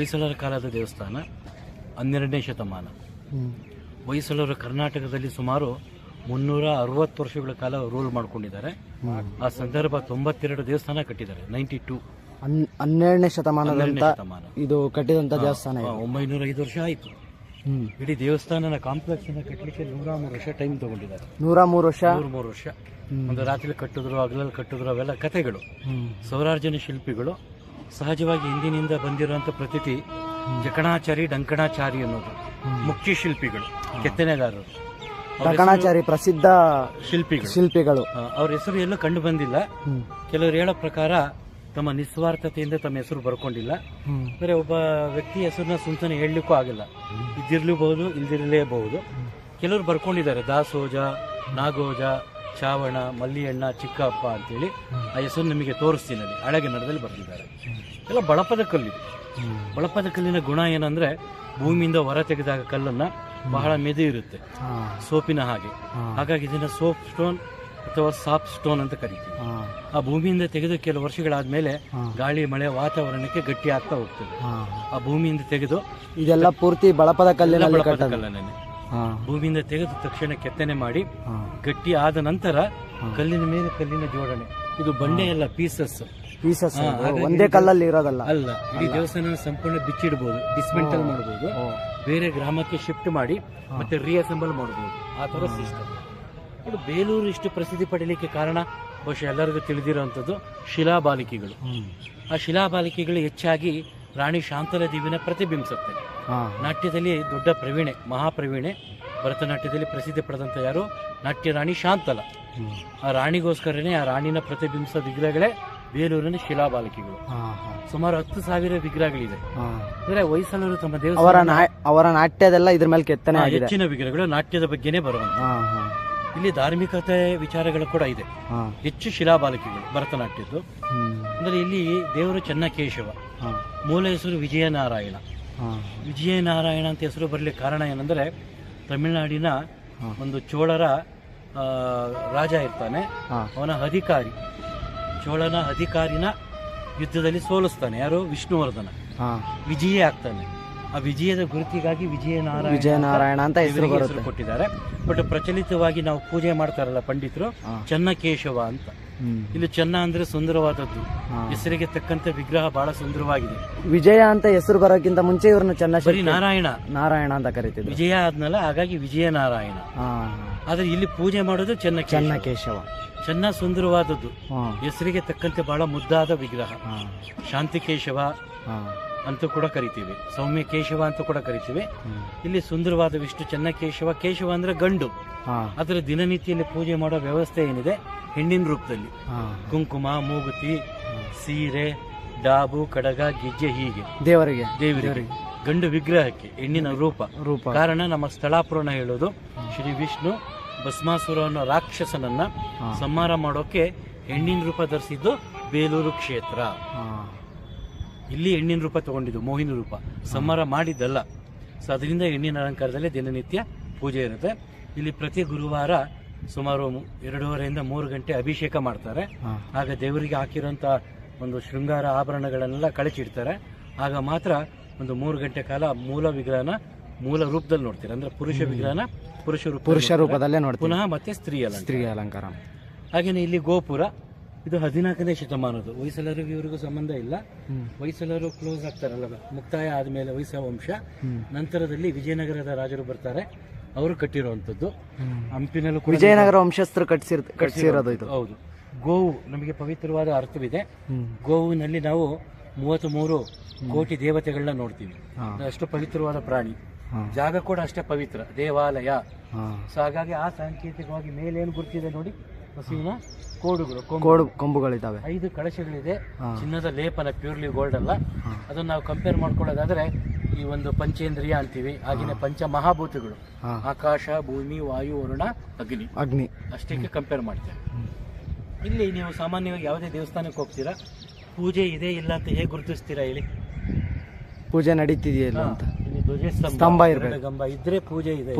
ಹೊಯ್ಸಳರ ಕಾಲದ ದೇವಸ್ಥಾನ, 12ನೇ ಶತಮಾನ. ಹೊಯ್ಸಳರು ಕರ್ನಾಟಕದಲ್ಲಿ ಸುಮಾರು 360 ವರ್ಷಗಳ ಕಾಲ ರೂಲ್ ಮಾಡ್ಕೊಂಡಿದ್ದಾರೆ. ಆ ಸಂದರ್ಭ 92 ದೇವಸ್ಥಾನ ಕಟ್ಟಿದ್ದಾರೆ. 92 12ನೇ ಶತಮಾನ ಇದು ಕಟ್ಟಿದಂತ ದೇವಸ್ಥಾನ. 905 ವರ್ಷ ಆಯಿತು. ಇಡೀ ದೇವಸ್ಥಾನನ ಕಾಂಪ್ಲೆಕ್ಸ್ ಕಟ್ಟಲಿಕ್ಕೆ 103 ವರ್ಷ ಟೈಮ್ ತಗೊಂಡಿದ್ದಾರೆ. 103 ವರ್ಷ. ಒಂದು ರಾತ್ರಿ ಕಟ್ಟಿದ್ರು, ಹಗಲಲ್ಲಿ ಕಟ್ಟಿದ್ರು, ಅವೆಲ್ಲ ಕಥೆಗಳು. ಸಾವಿರಾರು ಜನ ಶಿಲ್ಪಿಗಳು ಸಹಜವಾಗಿ ಹಿಂದಿನಿಂದ ಬಂದಿರುವಂತ ಪ್ರತೀತಿ. ಜಕಣಾಚಾರಿ, ಡಂಕಣಾಚಾರಿ ಅನ್ನೋದು ಮುಖ್ಯ ಶಿಲ್ಪಿಗಳು, ಕೆತ್ತನೆಗಾರರು. ಡಂಕಣಾಚಾರಿ ಪ್ರಸಿದ್ಧ ಶಿಲ್ಪಿಗಳು. ಅವ್ರ ಹೆಸರು ಎಲ್ಲೂ ಕಂಡು ಬಂದಿಲ್ಲ. ಕೆಲವರು ಹೇಳೋ ಪ್ರಕಾರ ತಮ್ಮ ನಿಸ್ವಾರ್ಥತೆಯಿಂದ ತಮ್ಮ ಹೆಸರು ಬರ್ಕೊಂಡಿಲ್ಲ. ಬೇರೆ ಒಬ್ಬ ವ್ಯಕ್ತಿ ಹೆಸರನ್ನ ಸುಂತನೆ ಹೇಳಲಿಕ್ಕೂ ಆಗಿಲ್ಲ. ಇದ್ದಿರ್ಲೂಬಹುದು, ಇಲ್ದಿರಲೇಬಹುದು. ಕೆಲವರು ಬರ್ಕೊಂಡಿದ್ದಾರೆ. ದಾಸೋಜ, ನಾಗೋಜ, ಚಾವಣ, ಮಲ್ಲಿಯಣ್ಣ, ಚಿಕ್ಕಪ್ಪ ಅಂತೇಳಿ ಆ ಹೆಸರು ನಿಮಗೆ ತೋರಿಸ್ತೀನಿ. ಅಲ್ಲಿ ಹಳೆಗನ್ನಡದಲ್ಲಿ ಬರೆದಿದ್ದಾರೆ. ಎಲ್ಲ ಬಳಪದ ಕಲ್ಲಿದೆ. ಬಳಪದ ಕಲ್ಲಿನ ಗುಣ ಏನಂದ್ರೆ ಭೂಮಿಯಿಂದ ಹೊರ ತೆಗೆದಾಗ ಕಲ್ಲನ್ನ ಬಹಳ ಮೆದು ಇರುತ್ತೆ, ಸೋಪಿನ ಹಾಗೆ. ಹಾಗಾಗಿ ಇದನ್ನ ಸೋಪ್ ಸ್ಟೋನ್ ಅಥವಾ ಸಾಫ್ಟ್ ಸ್ಟೋನ್ ಅಂತ ಕರಿತೀವಿ. ಆ ಭೂಮಿಯಿಂದ ತೆಗೆದು ಕೆಲವು ವರ್ಷಗಳಾದ್ಮೇಲೆ ಗಾಳಿ, ಮಳೆ, ವಾತಾವರಣಕ್ಕೆ ಗಟ್ಟಿ ಆಗ್ತಾ ಹೋಗ್ತದೆ. ಆ ಭೂಮಿಯಿಂದ ತೆಗೆದು ಇದೆಲ್ಲ ಪೂರ್ತಿ ಬಳಪದ ಕಲ್ಲಿನ ಕಲ್ಲನ್ನೇ ಭೂಮಿಯಿಂದ ತೆಗೆದು ತಕ್ಷಣ ಕೆತ್ತನೆ ಮಾಡಿ ಗಟ್ಟಿ ಆದ ನಂತರ ಕಲ್ಲಿನ ಮೇಲೆ ಕಲ್ಲಿನ ಜೋಡಣೆ. ಇದು ಬಂಡೆ ಎಲ್ಲ ಪೀಸಸ್ ಒಂದೇ ಕಲ್ಲಲ್ಲಿ ಇರೋದಲ್ಲ. ಅಲ್ಲ, ಇಡೀ ದೇವಸ್ಥಾನ ಸಂಪೂರ್ಣ ಬಿಚ್ಚಿಡಬಹುದು, ಡಿಸ್ಮೆಂಟಲ್ ಮಾಡಬಹುದು, ಬೇರೆ ಗ್ರಾಮಕ್ಕೆ ಶಿಫ್ಟ್ ಮಾಡಿ ಮತ್ತೆ ರೀಅಸೆಂಬಲ್ ಮಾಡಬಹುದು. ಆ ತರ ಸಿಸ್ಟಮ್. ಇದು ಬೇಲೂರು ಇಷ್ಟು ಪ್ರಸಿದ್ಧಿ ಪಡೀಲಿಕ್ಕೆ ಕಾರಣ ಬಹುಶಃ ಎಲ್ಲರಿಗೂ ತಿಳಿದಿರುವಂತದ್ದು ಶಿಲಾಬಾಲಿಕೆಗಳು. ಆ ಶಿಲಾಬಾಲಿಕೆಗಳು ಹೆಚ್ಚಾಗಿ ರಾಣಿ ಶಾಂತಲ ದೇವಿನ ಪ್ರತಿಬಿಂಬಿಸುತ್ತೆ. ನಾಟ್ಯದಲ್ಲಿ ದೊಡ್ಡ ಪ್ರವೀಣೆ, ಮಹಾಪ್ರವೀಣೆ. ಭರತನಾಟ್ಯದಲ್ಲಿ ಪ್ರಸಿದ್ಧಿ ಪಡೆದಂತ ಯಾರು? ನಾಟ್ಯ ರಾಣಿ ಶಾಂತಲ. ಆ ರಾಣಿಗೋಸ್ಕರನೇ ಆ ರಾಣಿನ ಪ್ರತಿಬಿಂಬಿಸೋ ವಿಗ್ರಹಗಳೇ ಬೇಲೂರಿನ ಶಿಲಾಬಾಲಿಕೆಗಳು. ಸುಮಾರು 10,000 ವಿಗ್ರಹಗಳಿದೆ. ಅಂದ್ರೆ ಹೊಯ್ಸಳರು ತಮ್ಮ ಅವರ ನಾಟ್ಯದೆಲ್ಲ ಇದ್ರ ಮೇಲೆ ಕೆತ್ತನೆ ಹೆಚ್ಚಿನ ವಿಗ್ರಹಗಳು ನಾಟ್ಯದ ಬಗ್ಗೆನೇ ಬರುವಂತ. ಇಲ್ಲಿ ಧಾರ್ಮಿಕತೆ ವಿಚಾರಗಳು ಕೂಡ ಇದೆ. ಹೆಚ್ಚು ಶಿಲಾಬಾಲಿಕೆಗಳು ಭರತನಾಟ್ಯದ್ದು. ಅಂದ್ರೆ ಇಲ್ಲಿ ದೇವರು ಚೆನ್ನಕೇಶವ, ಮೂಲ ಹೆಸರು ವಿಜಯನಾರಾಯಣ. ವಿಜಯನಾರಾಯಣ ಅಂತ ಹೆಸರು ಬರಲಿಕ್ಕೆ ಕಾರಣ ಏನಂದ್ರೆ ತಮಿಳುನಾಡಿನ ಒಂದು ಚೋಳರ ರಾಜ ಇರ್ತಾನೆ, ಅವನ ಅಧಿಕಾರಿ, ಚೋಳನ ಅಧಿಕಾರಿನ ಯುದ್ಧದಲ್ಲಿ ಸೋಲಿಸ್ತಾನೆ. ಯಾರು? ವಿಷ್ಣುವರ್ಧನ. ವಿಜಯ ಆಗ್ತಾನೆ. ಆ ವಿಜಯದ ಗುರುತಿಗಾಗಿ ವಿಜಯನಾರಾಯಣ ಅಂತ ಹೆಸರು ಕೊಟ್ಟಿದ್ದಾರೆ. ಬಟ್ ಪ್ರಚಲಿತವಾಗಿ ನಾವು ಪೂಜೆ ಮಾಡ್ತಾರಲ್ಲ ಪಂಡಿತರು, ಚೆನ್ನಕೇಶವ ಅಂತ. ಇಲ್ಲಿ ಚೆನ್ನ ಅಂದ್ರೆ ಸುಂದರವಾದದ್ದು. ಹೆಸರಿಗೆ ತಕ್ಕಂತೆ ವಿಗ್ರಹ ಬಹಳ ಸುಂದರವಾಗಿದೆ. ವಿಜಯ ಅಂತ ಹೆಸರು ಬರೋಕ್ಕಿಂತ ಮುಂಚೆ ಇವ್ರನ್ನ ನಾರಾಯಣ ಅಂತ ಕರೀತಿದ್ರು. ವಿಜಯ ಆದ್ನಲ್ಲ, ಹಾಗಾಗಿ ವಿಜಯನಾರಾಯಣ. ಆದ್ರೆ ಇಲ್ಲಿ ಪೂಜೆ ಮಾಡೋದು ಚೆನ್ನಕೇಶವ. ಚೆನ್ನ ಸುಂದರವಾದದ್ದು, ಹೆಸರಿಗೆ ತಕ್ಕಂತೆ ಬಹಳ ಮುದ್ದಾದ ವಿಗ್ರಹ. ಶಾಂತಿಕೇಶವ ಅಂತ ಕೂಡ ಕರಿತೀವಿ, ಸೌಮ್ಯ ಕೇಶವ ಅಂತ ಕೂಡ ಕರಿತೀವಿ. ಇಲ್ಲಿ ಸುಂದರವಾದ ವಿಷ್ಣು ಚೆನ್ನಕೇಶವ. ಕೇಶವ ಅಂದ್ರೆ ಗಂಡು. ಅದರ ದಿನನಿತ್ಯದಲ್ಲಿ ಪೂಜೆ ಮಾಡೋ ವ್ಯವಸ್ಥೆ ಏನಿದೆ ಹೆಣ್ಣಿನ ರೂಪದಲ್ಲಿ. ಕುಂಕುಮ, ಮೂಗುತಿ, ಸೀರೆ, ಡಾಬು, ಕಡಗ, ಗಿಜ್ಜೆ, ಹೀಗೆ ದೇವರಿಗೆ. ಗಂಡು ವಿಗ್ರಹಕ್ಕೆ ಹೆಣ್ಣಿನ ರೂಪ. ಕಾರಣ ನಮ್ಮ ಸ್ಥಳಾಪುರಾಣ ಹೇಳೋದು ಶ್ರೀ ವಿಷ್ಣು ಭಸ್ಮಾಸುರ ಅನ್ನೋ ರಾಕ್ಷಸನನ್ನ ಸಂಹಾರ ಮಾಡೋಕೆ ಹೆಣ್ಣಿನ ರೂಪ ಧರಿಸಿದ್ದು ಬೇಲೂರು ಕ್ಷೇತ್ರ. ಇಲ್ಲಿ ಹೆಣ್ಣಿನ ರೂಪ ತಗೊಂಡಿದ್ದು, ಮೋಹಿನಿ ರೂಪ. ಸಂಹಾರ ಮಾಡಿದ್ದಲ್ಲ. ಸೊ ಅದರಿಂದ ಹೆಣ್ಣಿನ ಅಲಂಕಾರದಲ್ಲಿ ದಿನನಿತ್ಯ ಪೂಜೆ ಇರುತ್ತೆ. ಇಲ್ಲಿ ಪ್ರತಿ ಗುರುವಾರ ಸುಮಾರು 2:30 3 ಗಂಟೆ ಅಭಿಷೇಕ ಮಾಡ್ತಾರೆ. ಆಗ ದೇವರಿಗೆ ಹಾಕಿರುವಂತ ಒಂದು ಶೃಂಗಾರ ಆಭರಣಗಳನ್ನೆಲ್ಲ ಕಳಚಿಡ್ತಾರೆ. ಆಗ ಮಾತ್ರ ಒಂದು 3 ಗಂಟೆ ಕಾಲ ಮೂಲ ವಿಗ್ರಹನ ಮೂಲ ರೂಪದಲ್ಲಿ ನೋಡ್ತೀರಾ. ಅಂದ್ರೆ ಪುರುಷ ವಿಗ್ರಹನ ಪುರುಷ ರೂಪದಲ್ಲೇ ನೋಡ್ತೀವಿ. ಪುನಃ ಮತ್ತೆ ಸ್ತ್ರೀ ಅಲಂಕಾರ. ಹಾಗೇನೆ ಇಲ್ಲಿ ಗೋಪುರ. ಇದು 14ನೇ ಶತಮಾನದ್ದು. ಹೊಯ್ಸಳರಿಗೂ ಇವರಿಗೂ ಸಂಬಂಧ ಇಲ್ಲ. ಹೊಯ್ಸಳರು ಕ್ಲೋಸ್ ಆಗ್ತಾರಲ್ಲ, ಮುಕ್ತಾಯ ಆದ್ಮೇಲೆ ಹೊಯ್ಸಳ ವಂಶ. ನಂತರದಲ್ಲಿ ವಿಜಯನಗರದ ರಾಜರು ಬರ್ತಾರೆ, ಅವರು ಕಟ್ಟಿರುವಂತದ್ದು. ಹಂಪಿನಲ್ಲೂ ವಿಜಯನಗರ ವಂಶಸ್ಥರು ಕಟ್ಟಿಸಿರೋದು ಇದು. ಹೌದು. ಗೋವು ನಮಗೆ ಪವಿತ್ರವಾದ ಅರ್ಥವಿದೆ. ಗೋವಿನಲ್ಲಿ ನಾವು 33 ಕೋಟಿ ದೇವತೆಗಳನ್ನ ನೋಡ್ತೀವಿ. ಅಷ್ಟು ಪವಿತ್ರವಾದ ಪ್ರಾಣಿ. ಜಾಗ ಕೂಡ ಅಷ್ಟೇ ಪವಿತ್ರ, ದೇವಾಲಯ. ಸೊ ಹಾಗಾಗಿ ಆ ಸಾಂಕೇತಿಕವಾಗಿ ಮೇಲೇನು ಗುರುತಿದೆ ನೋಡಿ, ಹಸುವಿನ ಕೊಂಬುಗಳಿದ್ದಾವೆ. 5 ಕಳಶಗಳಿದೆ. ಚಿನ್ನದ ಲೇಪನ, ಪ್ಯೂರ್ಲಿ ಗೋಲ್ಡ್ ಅಲ್ಲ. ಅದನ್ನ ನಾವು ಕಂಪೇರ್ ಮಾಡ್ಕೊಳ್ಳೋದಾದ್ರೆ ಈ ಒಂದು ಪಂಚೇಂದ್ರಿಯ ಅಂತೀವಿ. ಹಾಗೇನೆ ಪಂಚ ಮಹಾಭೂತಗಳು, ಆಕಾಶ, ಭೂಮಿ, ವಾಯು, ವರುಣ, ಅಗ್ನಿ ಅಷ್ಟಕ್ಕೆ ಕಂಪೇರ್ ಮಾಡ್ತೇವೆ. ಇಲ್ಲಿ ನೀವು ಸಾಮಾನ್ಯವಾಗಿ ಯಾವುದೇ ದೇವಸ್ಥಾನಕ್ಕೆ ಹೋಗ್ತೀರಾ, ಪೂಜೆ ಇದೆ ಇಲ್ಲ ಅಂತ ಹೇಗೆ ಗುರುತಿಸ್ತೀರಾ ಹೇಳಿ? ಪೂಜೆ ನಡೀತಿದೆಯಲ್ಲ ಅಂತ. ಧ್ವಜಸ್ತಂಭ, ಗಂಬ ಇದ್ರೆ ಪೂಜೆ ಇದೆ.